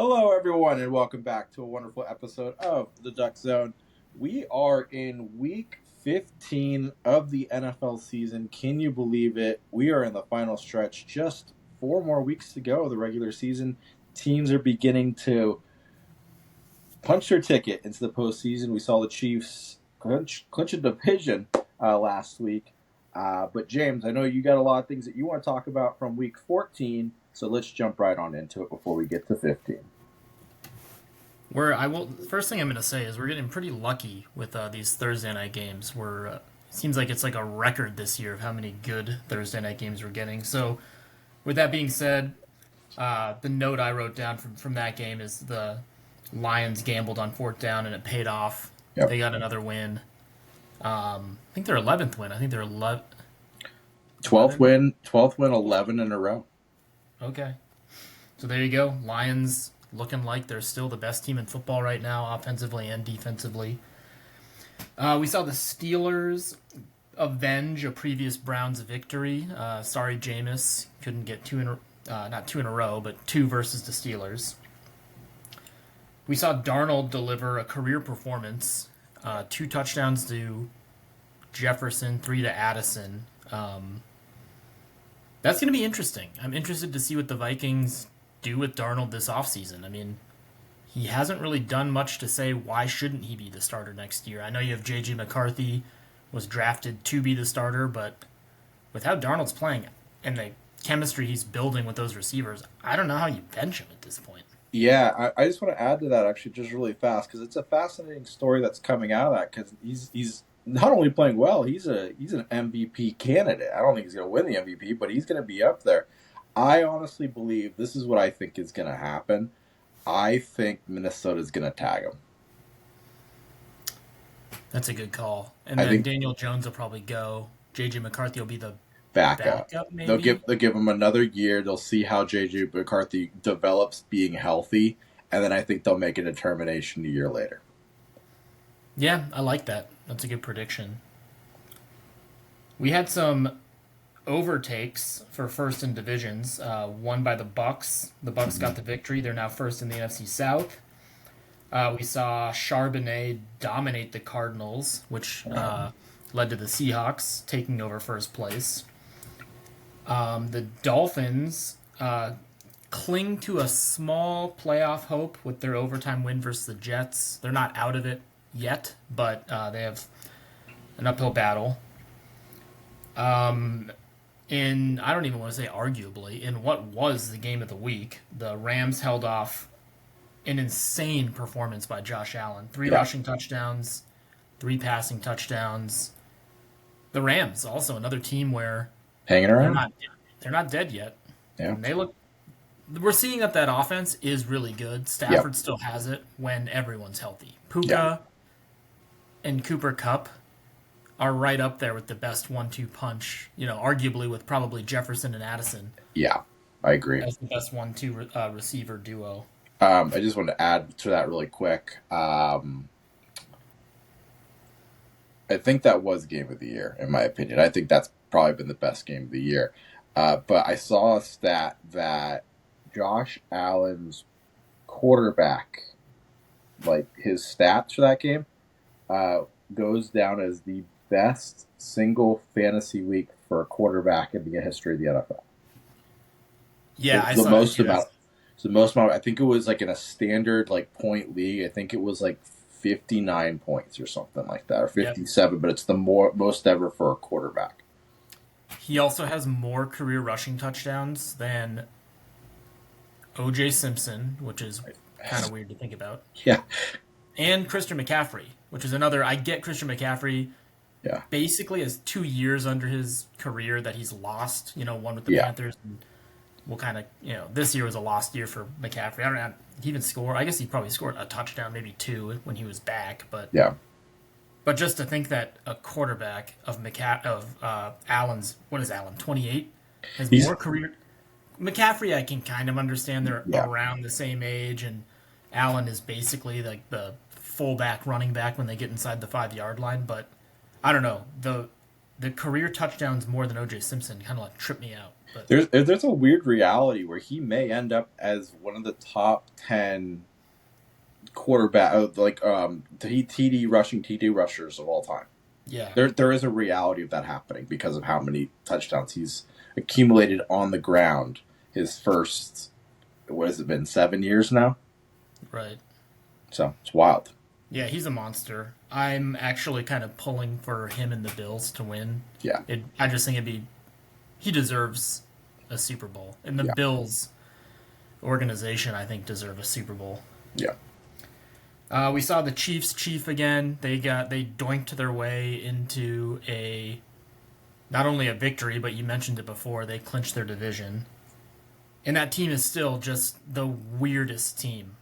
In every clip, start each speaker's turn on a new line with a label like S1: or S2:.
S1: Hello, everyone, and welcome back to a wonderful episode of the Duck Zone. We are in week 15 of the NFL season. Can you believe it? We are in the final stretch. Just 4 more weeks to go of the regular season. Teams are beginning to punch their ticket into the postseason. We saw the Chiefs clinch a division last week. But, James, I know you got a lot of things that you want to talk about from week 14, so let's jump right on into it before we get to 15.
S2: First thing I'm going to say is we're getting pretty lucky with these Thursday night games. It seems like it's like a record this year of how many good Thursday night games we're getting. So, with that being said, the note I wrote down from that game is the Lions gambled on fourth down and it paid off.
S1: Yep.
S2: They got another win. I think their 11th win. I think they're
S1: 12th win, 11 in a row.
S2: Okay. So there you go. Lions looking like they're still the best team in football right now, offensively and defensively. We saw the Steelers avenge a previous Browns victory. Sorry, Jameis couldn't get not two in a row, but two versus the Steelers. We saw Darnold deliver a career performance, 2 touchdowns to Jefferson, 3 to Addison. That's going to be interesting. I'm interested to see what the Vikings do with Darnold this offseason. I mean, he hasn't really done much to say why shouldn't he be the starter next year. I know you have J.J. McCarthy was drafted to be the starter, but with how Darnold's playing and the chemistry he's building with those receivers, I don't know how you bench him at this point.
S1: Yeah, I just want to add to that actually just really fast because it's a fascinating story that's coming out of that because he's not only playing well, he's an MVP candidate. I don't think he's going to win the MVP, but he's going to be up there. I honestly believe this is what I think is going to happen. I think Minnesota is going to tag him.
S2: That's a good call. And then Daniel Jones will probably go. J.J. McCarthy will be the backup maybe?
S1: They'll give him another year. They'll see how J.J. McCarthy develops being healthy, and then I think they'll make a determination a year later.
S2: Yeah, I like that. That's a good prediction. We had some overtakes for first in divisions. Won by the Bucks. The Bucks got the victory. They're now first in the NFC South. We saw Charbonnet dominate the Cardinals, which led to the Seahawks taking over first place. The Dolphins cling to a small playoff hope with their overtime win versus the Jets. They're not out of it yet, but they have an uphill battle. I don't even want to say arguably, in what was the game of the week, the Rams held off an insane performance by Josh Allen. 3 rushing touchdowns, 3 passing touchdowns. The Rams, also another team where
S1: hanging around.
S2: They're not dead yet.
S1: Yeah.
S2: And we're seeing that offense is really good. Stafford still has it when everyone's healthy. Puka and Cooper Kupp are right up there with the best 1-2 punch, arguably with probably Jefferson and Addison.
S1: Yeah, I agree.
S2: As the best 1-2 receiver duo.
S1: I just want to add to that really quick. I think that was game of the year, in my opinion. I think that's probably been the best game of the year. But I saw a stat that Josh Allen's quarterback, like his stats for that game, goes down as the best single fantasy week for a quarterback in the history of the NFL.
S2: Yeah, I
S1: saw the most
S2: that
S1: amount. So the most amount. I think it was like in a standard point league. I think it was like 59 points or something like that, or 57. But it's the most ever for a quarterback.
S2: He also has more career rushing touchdowns than O.J. Simpson, which is kind of weird to think about.
S1: Yeah.
S2: And Christian McCaffrey, which is another. I get Christian McCaffrey.
S1: Yeah.
S2: Basically, has 2 years under his career that he's lost. One with the Panthers. And we'll kind of, this year was a lost year for McCaffrey. I don't know. He even scored. I guess he probably scored a touchdown, maybe 2 when he was back. But But just to think that a quarterback of Allen's, what is Allen, 28, has more career. McCaffrey, I can kind of understand they're around the same age, and Allen is basically like the fullback, running back when they get inside the 5-yard line. But I don't know, the career touchdowns more than O.J. Simpson kind of tripped me out. But
S1: There's a weird reality where he may end up as one of the top 10 quarterback, like rushing TD rushers of all time.
S2: yeah,
S1: There is a reality of that happening because of how many touchdowns he's accumulated on the ground. His first, what has it been, 7 years now?
S2: right.
S1: So it's wild.
S2: Yeah, he's a monster. I'm actually kind of pulling for him and the Bills to win.
S1: Yeah,
S2: I just think he deserves a Super Bowl, and the
S1: yeah,
S2: Bills organization I think deserve a Super Bowl.
S1: yeah.
S2: We saw the Chiefs chief again. They doinked their way into not only a victory, but you mentioned it before. They clinched their division, and that team is still just the weirdest team.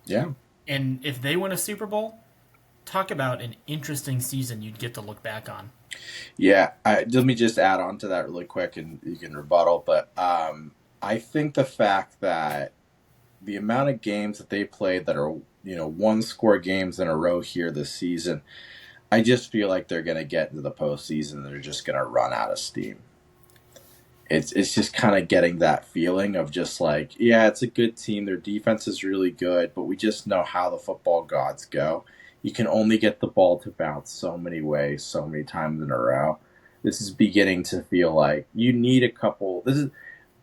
S1: Yeah.
S2: And if they win a Super Bowl, talk about an interesting season you'd get to look back on.
S1: Yeah, let me just add on to that really quick, and you can rebuttal. But I think the fact that the amount of games that they played that are one score games in a row here this season, I just feel like they're going to get into the postseason and they're just going to run out of steam. It's just kind of getting that feeling of just like, yeah, it's a good team. Their defense is really good, but we just know how the football gods go. You can only get the ball to bounce so many ways, so many times in a row. This is beginning to feel like you need a couple. This is,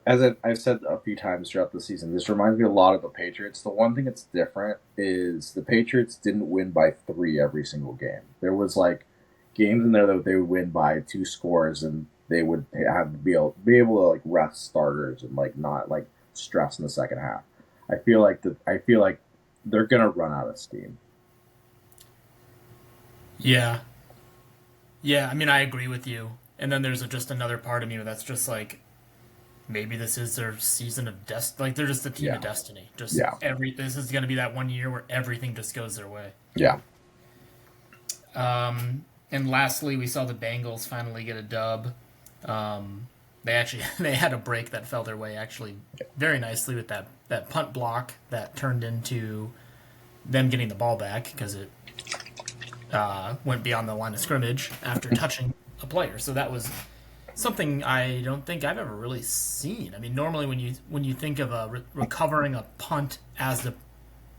S1: as I've said a few times throughout the season, this reminds me a lot of the Patriots. The one thing that's different is the Patriots didn't win by 3 every single game. There was like games in there that they would win by 2 scores, and they would have to be able to like rest starters and like not like stress in the second half. I feel like they're gonna run out of steam.
S2: Yeah, yeah. I mean, I agree with you. And then there's just another part of me that's just like, maybe this is their season of destiny. Like they're just a team
S1: Yeah.
S2: of destiny. Just
S1: Yeah.
S2: this is going to be that one year where everything just goes their way.
S1: Yeah.
S2: And lastly, we saw the Bengals finally get a dub. They had a break that fell their way actually very nicely with that punt block that turned into them getting the ball back because it went beyond the line of scrimmage after touching a player. So that was something I don't think I've ever really seen. I mean, normally when you think of recovering a punt as the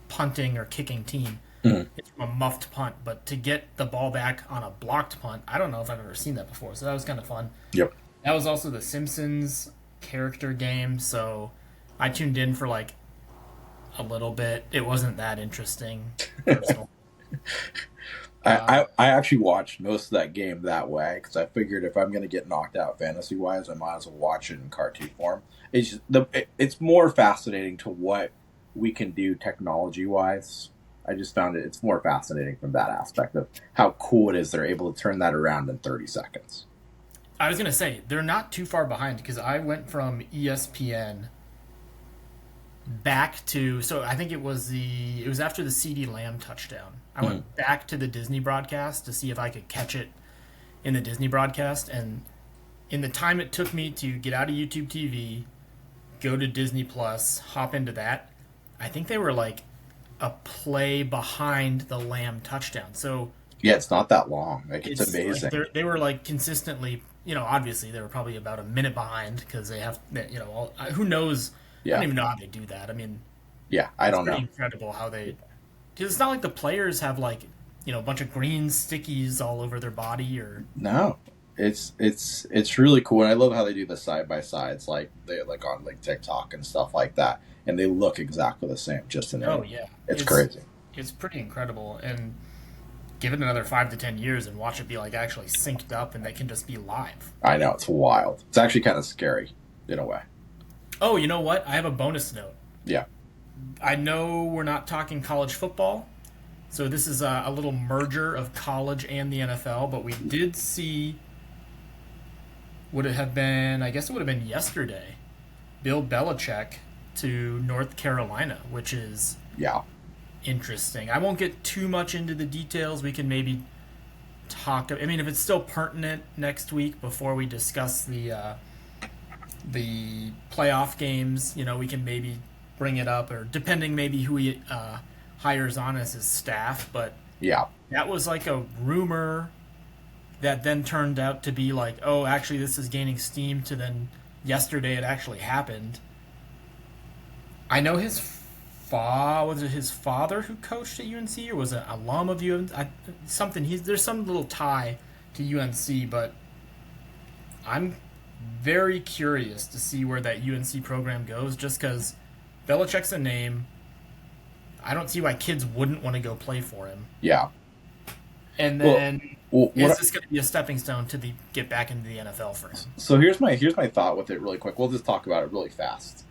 S2: punting or kicking team, it's from a muffed punt. But to get the ball back on a blocked punt, I don't know if I've ever seen that before. So that was kind of fun.
S1: Yep.
S2: That was also the Simpsons character game, so I tuned in for like a little bit. It wasn't that interesting. Personal.
S1: I actually watched most of that game that way because I figured if I'm going to get knocked out fantasy wise, I might as well watch it in cartoon form. It's more fascinating to what we can do technology wise. I just found it's more fascinating from that aspect of how cool it is they're able to turn that around in 30 seconds.
S2: I was gonna say they're not too far behind because I went from ESPN back to I think it was after the CD Lamb touchdown. I went back to the Disney broadcast to see if I could catch it in the Disney broadcast, and in the time it took me to get out of YouTube TV, go to Disney Plus, hop into that, I think they were like a play behind the Lamb touchdown. So
S1: yeah, it's not that long. Like it's amazing.
S2: Like they were like consistently, obviously they were probably about a minute behind because they have, who knows?
S1: Yeah.
S2: I don't even know how they do that. I mean,
S1: yeah, I don't know.
S2: It's incredible how they, because it's not like the players have like, a bunch of green stickies all over their body or.
S1: No, it's really cool, and I love how they do the side by sides, like they like on like TikTok and stuff like that, and they look exactly the same. Just in it's crazy.
S2: It's pretty incredible, and give it another 5 to 10 years and watch it be like actually synced up, and they can just be live.
S1: I know, it's wild. It's actually kind of scary in a way.
S2: Oh, you know what? I have a bonus note.
S1: Yeah.
S2: I know we're not talking college football, so this is a little merger of college and the NFL, but we did see, would it have been, I guess it would have been yesterday, Bill Belichick to North Carolina, which is interesting. I won't get too much into the details. We can maybe talk, I mean, if it's still pertinent next week before we discuss the playoff games, we can maybe bring it up, or depending maybe who he hires on as his staff. But that was like a rumor that then turned out to be like, oh, actually this is gaining steam to then yesterday it actually happened. I know was it his father who coached at UNC, or was it an alum of UNC? Something. There's some little tie to UNC, but I'm very curious to see where that UNC program goes. Just because Belichick's a name, I don't see why kids wouldn't want to go play for him.
S1: Yeah.
S2: And
S1: Well,
S2: then
S1: well
S2: is this going to be a stepping stone to get back into the NFL for him?
S1: so here's my thought with it really quick. We'll just talk about it really fast.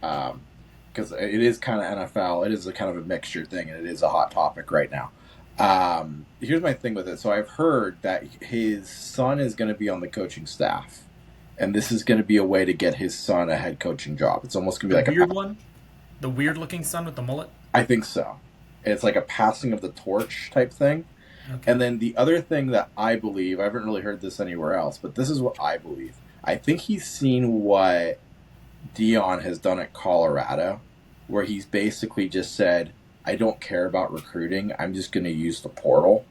S1: Because it is kind of NFL. It is a kind of a mixture thing, and it is a hot topic right now. Here's my thing with it. So I've heard that his son is going to be on the coaching staff, and this is going to be a way to get his son a head coaching job. It's almost going to be like
S2: weird one, the weird looking son with the mullet.
S1: I think so. It's like a passing of the torch type thing.
S2: Okay.
S1: And then the other thing that I believe, I haven't really heard this anywhere else, but this is what I believe. I think he's seen what Dion has done at Colorado, where he's basically just said, I don't care about recruiting. I'm just going to use the portal.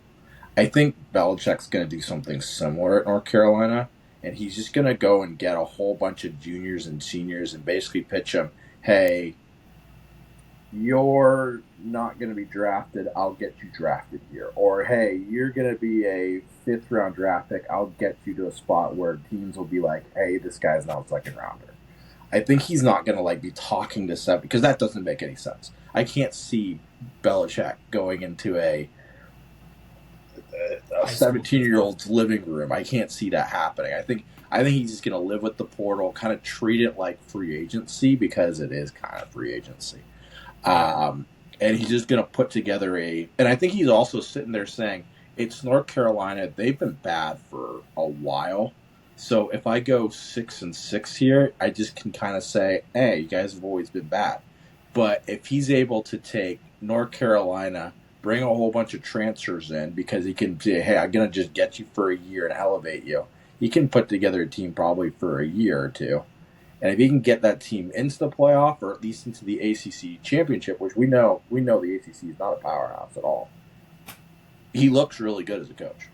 S1: I think Belichick's going to do something similar at North Carolina, and he's just going to go and get a whole bunch of juniors and seniors and basically pitch them, hey, you're not going to be drafted. I'll get you drafted here. Or, hey, you're going to be a fifth-round draft pick. I'll get you to a spot where teams will be like, hey, this guy's not a second-rounder. I think he's not going to like be talking to seven, because that doesn't make any sense. I can't see Belichick going into a 17-year-old's living room. I can't see that happening. I think he's just going to live with the portal, kind of treat it like free agency, because it is kind of free agency. And he's just going to put together and I think he's also sitting there saying, it's North Carolina. They've been bad for a while. So if I go 6-6 here, I just can kind of say, hey, you guys have always been bad. But if he's able to take North Carolina, bring a whole bunch of transfers in, because he can say, hey, I'm going to just get you for a year and elevate you. He can put together a team probably for a year or two. And if he can get that team into the playoff, or at least into the ACC championship, which we know the ACC is not a powerhouse at all, he looks really good as a coach.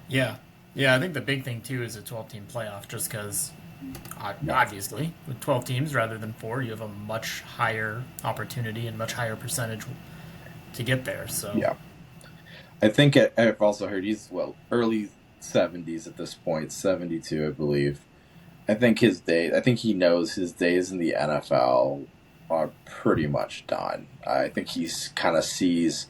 S2: Yeah. I think the big thing, too, is a 12-team playoff, just because, obviously, with 12 teams rather than 4, you have a much higher opportunity and much higher percentage to get there. So
S1: yeah. I think I've also heard he's, early 70s at this point, 72, I believe. I think he knows his days in the NFL are pretty much done. I think he kind of sees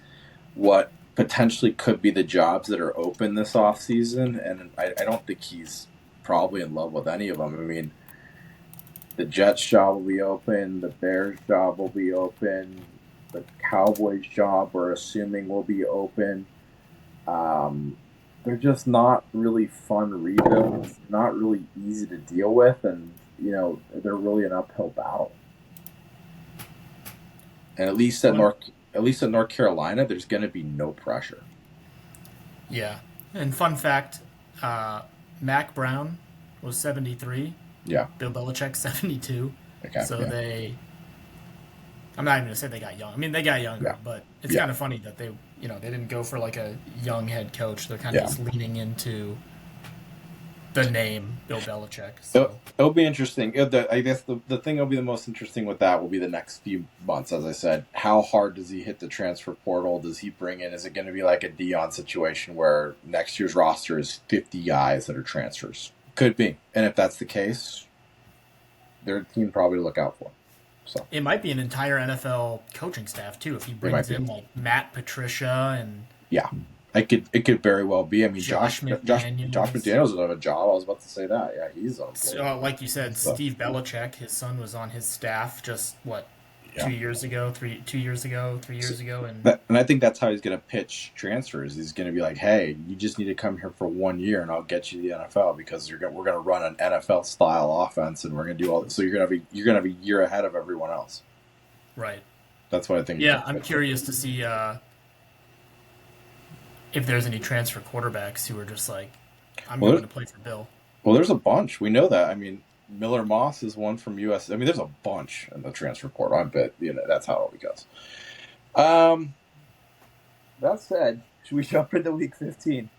S1: what potentially could be the jobs that are open this offseason, and I don't think he's probably in love with any of them. I mean, the Jets job will be open, the Bears job will be open, the Cowboys job we're assuming will be open. They're just not really fun rebuilds, not really easy to deal with, and they're really an uphill battle. And at least at North Carolina, there's going to be no pressure.
S2: Yeah, and fun fact, Mac Brown was 73.
S1: Yeah.
S2: Bill Belichick 72.
S1: Okay.
S2: So yeah. I'm not even gonna say they got young. I mean, they got younger, but it's kind of funny that they didn't go for like a young head coach. They're kind of just leaning into the name Bill Belichick. So
S1: it'll be interesting. I guess the thing that'll be the most interesting with that will be the next few months. As I said, how hard does he hit the transfer portal? Does he bring in? Is it going to be like a Dion situation where next year's roster is 50 guys that are transfers? Could be, and if that's the case, they're a team probably to look out for. So
S2: it might be an entire NFL coaching staff too if he brings in like Matt Patricia and
S1: it could very well be. I mean,
S2: Josh
S1: McDaniels doesn't have a job. I was about to say that. Yeah, he's on.
S2: So, like you said, Steve Belichick, his son was on his staff just 2 years ago, 3 years ago,
S1: and I think that's how he's going to pitch transfers. He's going to be like, "Hey, you just need to come here for 1 year, and I'll get you the NFL because we're going to run an NFL style offense, and we're going to do all this. So you're going to have a year ahead of everyone else."
S2: Right.
S1: That's what I think.
S2: Yeah, I'm curious to see if there's any transfer quarterbacks who are just like, "I'm going to play for Bill."
S1: Well, there's a bunch. We know that. I mean, Miller Moss is one from US. I mean, there's a bunch in the transfer portal. I bet that's how it goes. That said, should we jump into Week 15?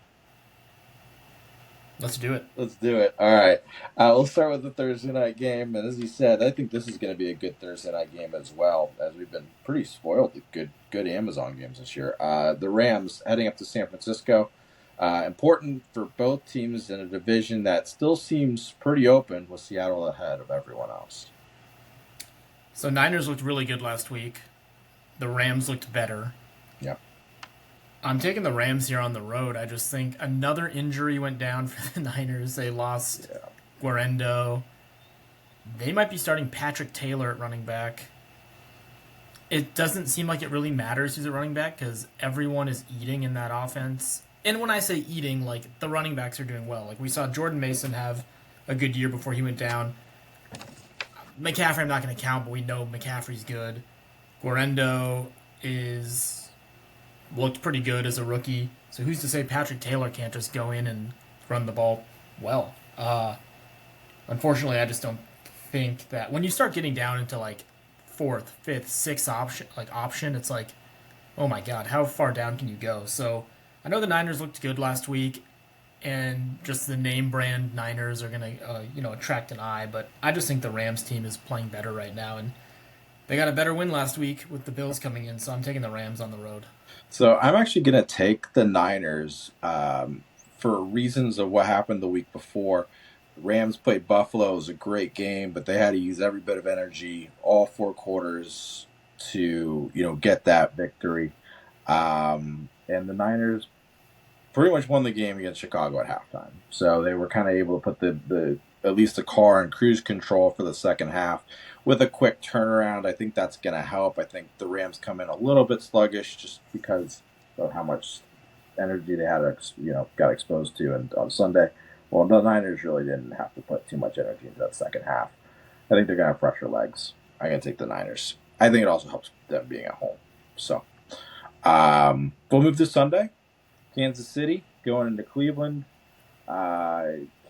S2: Let's do it.
S1: Let's do it. All right. We'll start with the Thursday night game. And as you said, I think this is going to be a good Thursday night game as well, as we've been pretty spoiled with good Amazon games this year. The Rams heading up to San Francisco. Important for both teams in a division that still seems pretty open with Seattle ahead of everyone else.
S2: So Niners looked really good last week. The Rams looked better.
S1: Yep.
S2: I'm taking the Rams here on the road. I just think another injury went down for the Niners. They lost
S1: Yeah.
S2: Guarendo. They might be starting Patrick Taylor at running back. It doesn't seem like it really matters who's at running back because everyone is eating in that offense. And when I say eating, like the running backs are doing well. Like we saw Jordan Mason have a good year before he went down. McCaffrey, I'm not going to count, but we know McCaffrey's good. Guarendo is looked pretty good as a rookie. So who's to say Patrick Taylor can't just go in and run the ball well? Unfortunately, I just don't think that when you start getting down into like fourth, fifth, sixth option, it's like, oh my god, how far down can you go? So I know the Niners looked good last week, and just the name brand Niners are gonna attract an eye. But I just think the Rams team is playing better right now, and they got a better win last week with the Bills coming in. So I'm taking the Rams on the road.
S1: So I'm actually going to take the Niners for reasons of what happened the week before. The Rams played Buffalo. It was a great game, but they had to use every bit of energy, all four quarters, to get that victory. And the Niners pretty much won the game against Chicago at halftime. So they were kind of able to put the at least the car in cruise control for the second half with a quick turnaround. I think that's going to help. I think the Rams come in a little bit sluggish just because of how much energy they had, got exposed to on Sunday. Well, the Niners really didn't have to put too much energy into that second half. I think they're going to have fresher legs. I'm going to take the Niners. I think it also helps them being at home. So we'll move to Sunday. Kansas City going into Cleveland.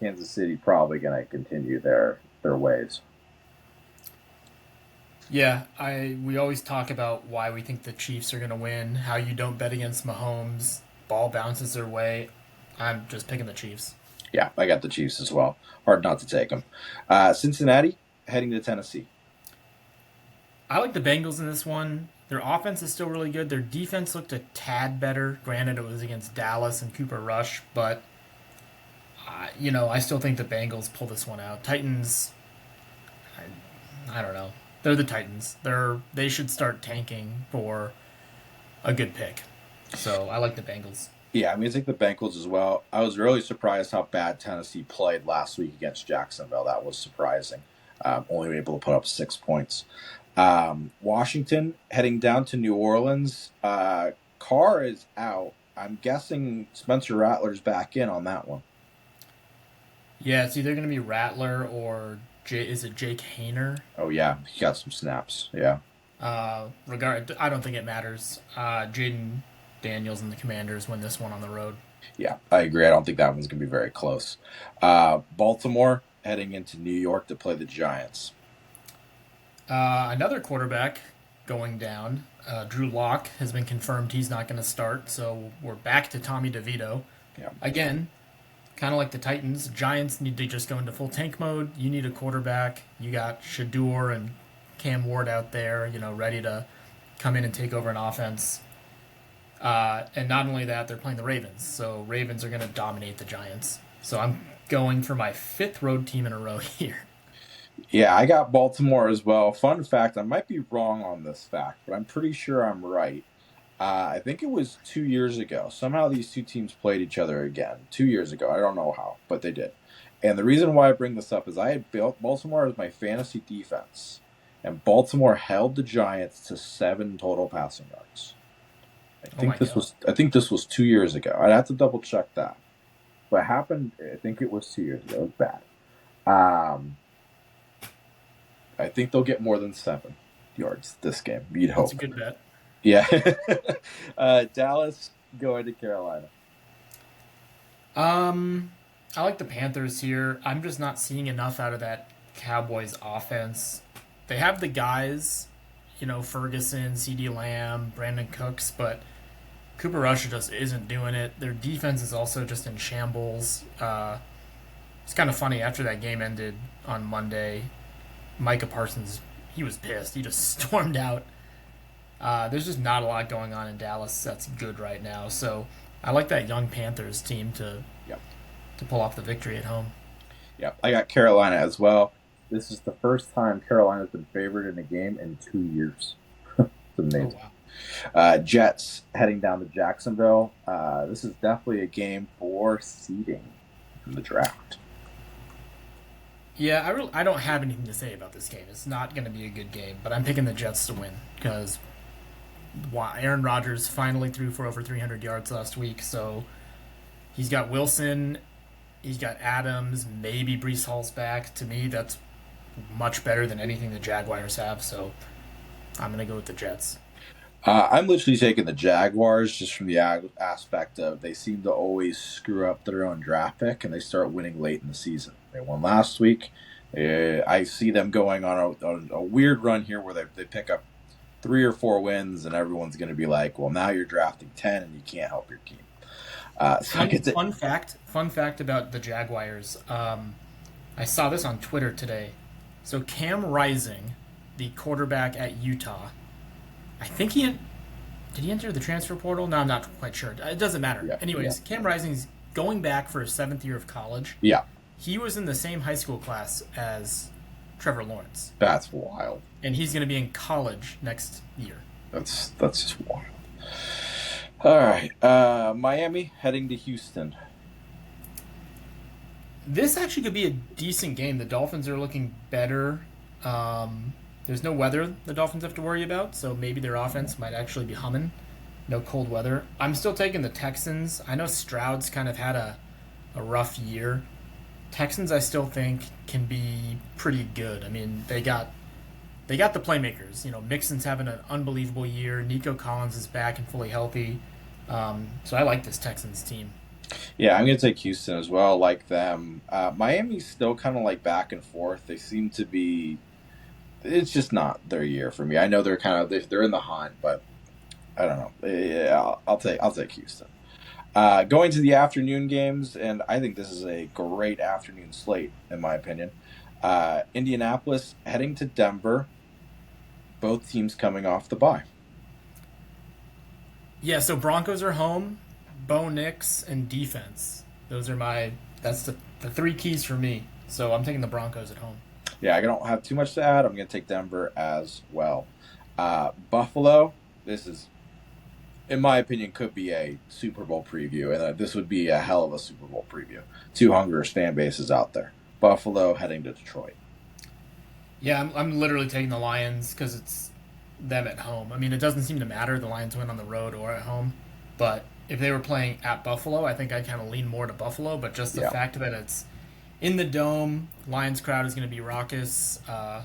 S1: Kansas City probably going to continue their ways.
S2: Yeah, we always talk about why we think the Chiefs are going to win, how you don't bet against Mahomes, ball bounces their way. I'm just picking the Chiefs.
S1: Yeah, I got the Chiefs as well. Hard not to take them. Cincinnati heading to Tennessee.
S2: I like the Bengals in this one. Their offense is still really good. Their defense looked a tad better. Granted, it was against Dallas and Cooper Rush, but I still think the Bengals pull this one out. Titans, I don't know. They're the Titans. They should start tanking for a good pick. So I like the Bengals.
S1: Yeah, I'm going to take the Bengals as well. I was really surprised how bad Tennessee played last week against Jacksonville. That was surprising. Only able to put up 6 points. Washington heading down to New Orleans. Carr is out. I'm guessing Spencer Rattler's back in on that one.
S2: Yeah, it's either going to be Rattler or is it Jake Hayner?
S1: Oh, yeah. He got some snaps. Yeah.
S2: I don't think it matters. Jaden Daniels and the Commanders win this one on the road.
S1: Yeah, I agree. I don't think that one's going to be very close. Baltimore heading into New York to play the Giants.
S2: Another quarterback going down. Drew Lock has been confirmed he's not going to start, so we're back to Tommy DeVito.
S1: Yeah.
S2: Again, kind of like the Titans, Giants need to just go into full tank mode. You need a quarterback. You got Shador and Cam Ward out there, ready to come in and take over an offense. And not only that, they're playing the Ravens, so Ravens are going to dominate the Giants. So I'm going for my fifth road team in a row here.
S1: Yeah, I got Baltimore as well. Fun fact, I might be wrong on this fact, but I'm pretty sure I'm right. I think it was 2 years ago. Somehow these two teams played each other again. 2 years ago. I don't know how, but they did. And the reason why I bring this up is I had built Baltimore as my fantasy defense, and Baltimore held the Giants to 7 total passing yards. I think this was 2 years ago. I'd have to double check that. What happened? I think it was 2 years ago. It was bad. I think they'll get more than 7 yards this game. You'd hope.
S2: That's a good bet.
S1: Yeah. Dallas going to Carolina.
S2: I like the Panthers here. I'm just not seeing enough out of that Cowboys offense. They have the guys, Ferguson, CeeDee Lamb, Brandon Cooks, but Cooper Rush just isn't doing it. Their defense is also just in shambles. It's kind of funny. After that game ended on Monday, Micah Parsons, he was pissed. He just stormed out. There's just not a lot going on in Dallas that's good right now. So I like that young Panthers team
S1: Yep.
S2: to pull off the victory at home.
S1: Yep. I got Carolina as well. This is the first time Carolina's been favored in a game in 2 years. It's
S2: Oh
S1: amazing.
S2: wow.
S1: Jets heading down to Jacksonville. This is definitely a game for seeding in the draft.
S2: Yeah, I don't have anything to say about this game. It's not going to be a good game, but I'm picking the Jets to win because Aaron Rodgers finally threw for over 300 yards last week. So he's got Wilson, he's got Adams, maybe Brees Hall's back. To me, that's much better than anything the Jaguars have. So I'm going to go with the Jets.
S1: I'm literally taking the Jaguars just from the aspect of they seem to always screw up their own draft pick and they start winning late in the season. They won last week. I see them going on a weird run here where they pick up 3 or 4 wins and everyone's going to be like, well, now you're drafting 10 and you can't help your team.
S2: Fun fact about the Jaguars. I saw this on Twitter today. So Cam Rising, the quarterback at Utah, I think did he enter the transfer portal? No, I'm not quite sure. It doesn't matter.
S1: Yeah,
S2: Anyways,
S1: yeah.
S2: Cam Rising's going back for his 7th year of college.
S1: Yeah,
S2: He was in the same high school class as Trevor Lawrence,
S1: that's wild.
S2: and he's going to be in college next year.
S1: That's just wild. All right, Miami heading to Houston.
S2: This actually could be a decent game. The Dolphins are looking better. There's no weather the Dolphins have to worry about, so maybe their offense might actually be humming. No cold weather. I'm still taking the Texans. I know Stroud's kind of had a rough year. Texans, I still think, can be pretty good. I mean, they got the playmakers. You know, Mixon's having an unbelievable year. Nico Collins is back and fully healthy. So I like this Texans team.
S1: Yeah, I'm going to take Houston as well. Like them. Miami's still kind of like back and forth. They seem to be. It's just not their year for me. I know they're in the hunt, but I don't know. Yeah, I'll take Houston. Going to the afternoon games, and I think this is a great afternoon slate in my opinion. Indianapolis heading to Denver. Both teams coming off the bye.
S2: Yeah, so Broncos are home. Bo Nix and defense. That's the 3 keys for me. So I'm taking the Broncos at home.
S1: Yeah, I don't have too much to add. I'm going to take Denver as well. Buffalo, this is, in my opinion, could be a Super Bowl preview, and this would be a hell of a Super Bowl preview. 2 hungers fan bases out there. Buffalo heading to Detroit.
S2: Yeah, I'm literally taking the Lions because it's them at home. I mean, it doesn't seem to matter the Lions win on the road or at home, but if they were playing at Buffalo, I think I'd kind of lean more to Buffalo. But just the fact that it's in the dome, Lions crowd is going to be raucous. There's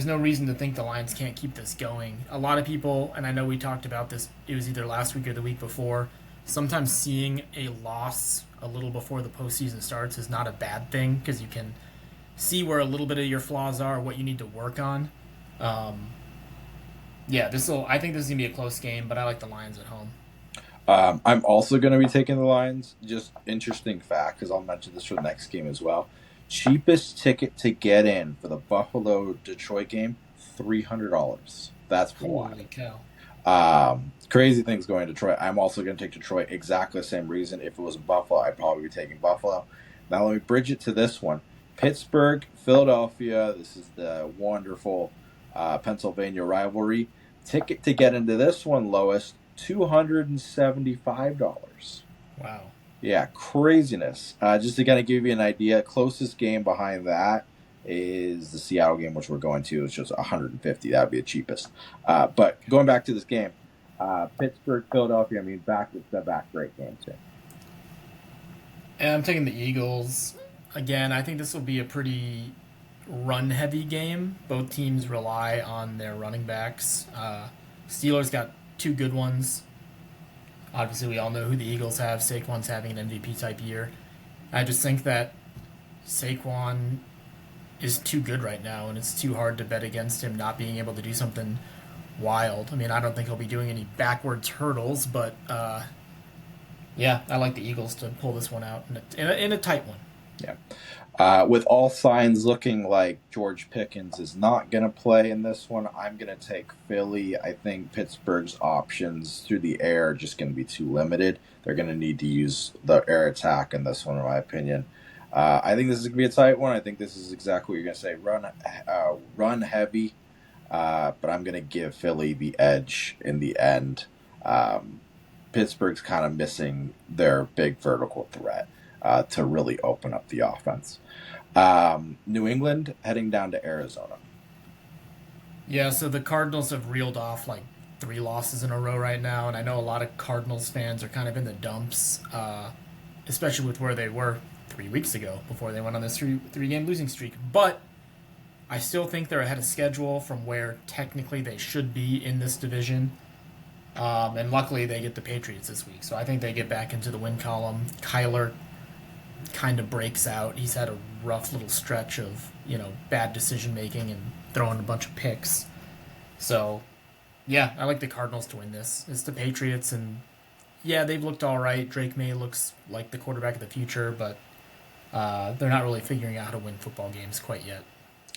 S2: no reason to think the Lions can't keep this going. A lot of people, and I know we talked about this, it was either last week or the week before, sometimes seeing a loss a little before the postseason starts is not a bad thing because you can see where a little bit of your flaws are, what you need to work on. I think this is going to be a close game, but I like the Lions at home.
S1: I'm also going to be taking the Lions. Just interesting fact, because I'll mention this for the next game as well. Cheapest ticket to get in for the Buffalo-Detroit game, $300. That's wild.
S2: Holy cow.
S1: Crazy things going to Detroit. I'm also going to take Detroit exactly the same reason. If it was in Buffalo, I'd probably be taking Buffalo. Now let me bridge it to this one. Pittsburgh, Philadelphia. This is the wonderful Pennsylvania rivalry. Ticket to get into this one, lowest, $275.
S2: Wow.
S1: Yeah, craziness. Just to kind of give you an idea, closest game behind that is the Seattle game, which we're going to. It's just $150. That would be the cheapest. But going back to this game, Pittsburgh, Philadelphia. I mean, back, great game too.
S2: And I'm taking the Eagles. Again, I think this will be a pretty run-heavy game. Both teams rely on their running backs. Steelers got 2 good ones. Obviously, we all know who the Eagles have. Saquon's having an MVP-type year. I just think that Saquon is too good right now, and it's too hard to bet against him not being able to do something wild. I mean, I don't think he'll be doing any backwards hurdles, but Yeah, I like the Eagles to pull this one out in a tight one.
S1: Yeah. With all signs looking like George Pickens is not going to play in this one, I'm going to take Philly. I think Pittsburgh's options through the air are just going to be too limited. They're going to need to use the air attack in this one, in my opinion. I think this is going to be a tight one. I think this is exactly what you're going to say. Run heavy, but I'm going to give Philly the edge in the end. Um, Pittsburgh's kind of missing their big vertical threat to really open up the offense. New England heading down to Arizona.
S2: Yeah, so the Cardinals have reeled off like three losses in a row right now, and I know a lot of Cardinals fans are kind of in the dumps, especially with where they were 3 weeks ago before they went on this three game losing streak. But I still think they're ahead of schedule from where technically they should be in this division. And luckily they get the Patriots this week, so I think they get back into the win column. Kyler kind of breaks out. He's had a rough little stretch of bad decision making and throwing a bunch of picks. So yeah, I like the Cardinals to win this. It's the Patriots, and yeah, they've looked all right. Drake May looks like the quarterback of the future, but they're not really figuring out how to win football games quite yet.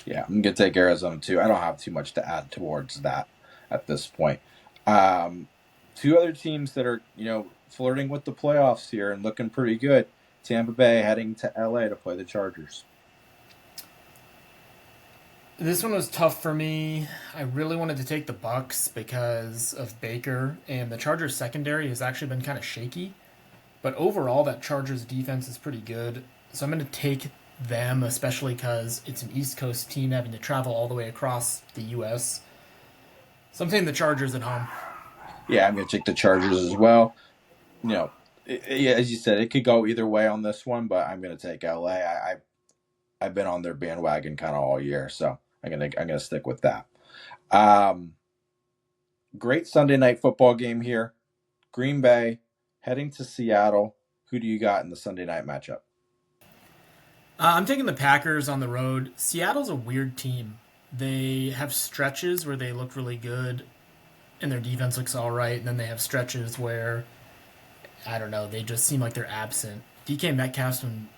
S1: Yeah, I'm going to take Arizona too. I don't have too much to add towards that at this point. Um, Two other teams that are, flirting with the playoffs here and looking pretty good. Tampa Bay heading to LA to play the Chargers.
S2: This one was tough for me. I really wanted to take the Bucks because of Baker, and the Chargers secondary has actually been kind of shaky. But overall, that Chargers defense is pretty good. So I'm going to take them, especially because it's an East Coast team having to travel all the way across the U.S. So I'm taking the Chargers at home.
S1: Yeah, I'm going to take the Chargers as well. Yeah, as you said, it could go either way on this one, but I'm going to take LA. I've been on their bandwagon kind of all year, so I'm gonna stick with that. Um, Great Sunday night football game here. Green Bay heading to Seattle. Who do you got in the Sunday night matchup?
S2: I'm taking the Packers on the road. Seattle's a weird team. They have stretches where they look really good and their defense looks all right, and then they have stretches where I don't know, they just seem like they're absent. DK Metcalf's been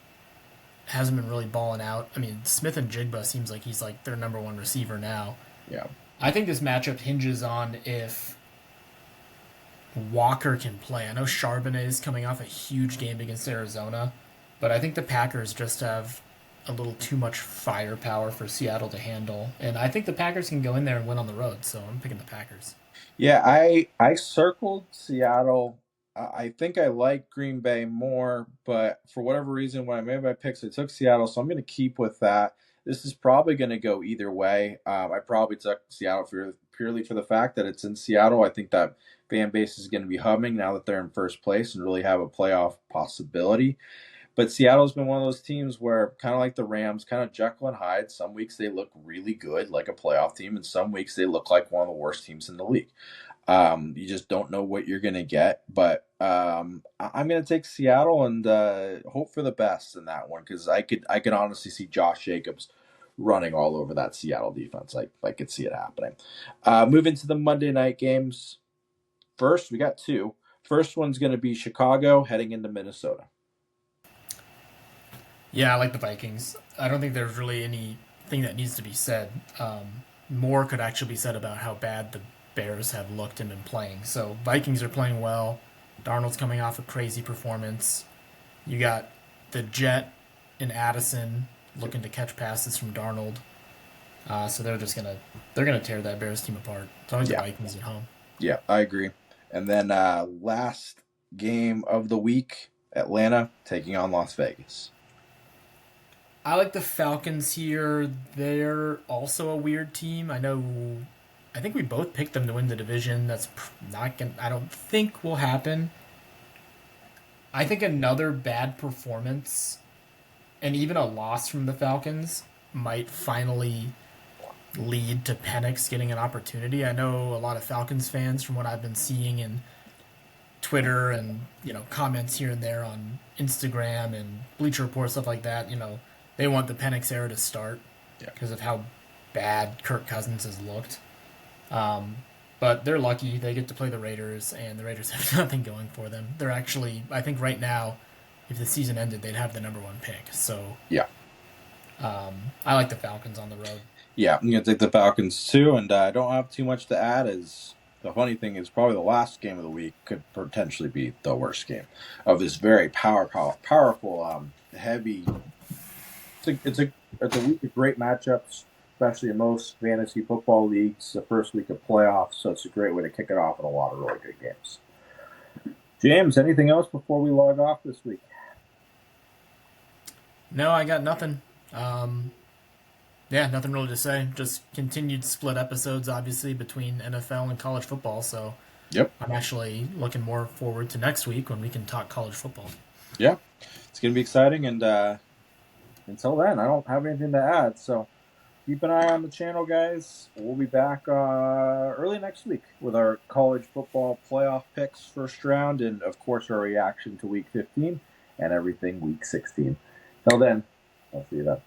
S2: hasn't been really balling out. I mean, Smith and Jigba seems like he's like their number one receiver now.
S1: Yeah,
S2: I think this matchup hinges on if Walker can play. I know Charbonnet is coming off a huge game against Arizona, but I think the Packers just have a little too much firepower for Seattle to handle, and I think the Packers can go in there and win on the road. So I'm picking the Packers.
S1: yeah. I circled Seattle. I think I like Green Bay more, but for whatever reason, when I made my picks, I took Seattle, so I'm going to keep with that. This is probably going to go either way. I probably took Seattle purely for the fact that it's in Seattle. I think that fan base is going to be humming now that they're in first place and really have a playoff possibility. But Seattle's been one of those teams where, kind of like the Rams, kind of Jekyll and Hyde. Some weeks they look really good, like a playoff team, and some weeks they look like one of the worst teams in the league. You just don't know what you're going to get. But I'm going to take Seattle and hope for the best in that one because I could honestly see Josh Jacobs running all over that Seattle defense. I could see it happening. Moving to the Monday night games. First, we got two. First one's going to be Chicago heading into Minnesota.
S2: Yeah, I like the Vikings. I don't think there's really anything that needs to be said. More could actually be said about how bad the Bears have looked and been playing. So Vikings are playing well. Darnold's coming off a crazy performance. You got the Jet and Addison looking to catch passes from Darnold. So they're gonna tear that Bears team apart. It's always the
S1: Yeah,
S2: Vikings at home.
S1: yeah, I agree. And then last game of the week, Atlanta taking on Las Vegas.
S2: I like the Falcons here. They're also a weird team. I know. I think we both picked them to win the division. That's not gonna. I don't think will happen. I think another bad performance and even a loss from the Falcons might finally lead to Penix getting an opportunity. I know a lot of Falcons fans, from what I've been seeing in Twitter and comments here and there on Instagram and Bleacher Report stuff like that. They want the Penix era to start
S1: Yeah.
S2: because of how bad Kirk Cousins has looked. Um, But they're lucky. They get to play the Raiders, and the Raiders have nothing going for them. They're actually, I think right now, if the season ended, they'd have the number one pick. So
S1: Yeah.
S2: I like the Falcons on the road.
S1: Yeah, I'm going to take the Falcons too, and I don't have too much to add. As the funny thing is, probably the last game of the week could potentially be the worst game of this very powerful, heavy. It's a week of great matchups, especially in most fantasy football leagues. The first week of playoffs, so it's a great way to kick it off with a lot of really good games. James, anything else before we log off this week?
S2: No, I got nothing. Yeah, nothing really to say. Just continued split episodes, obviously, between NFL and college football. So
S1: Yep.
S2: I'm actually looking more forward to next week when we can talk college football.
S1: Yeah, it's going to be exciting, and until then, I don't have anything to add. So keep an eye on the channel, guys. We'll be back early next week with our college football playoff picks, first round, and of course our reaction to Week 15 and everything Week 16. Till then, I'll see you then.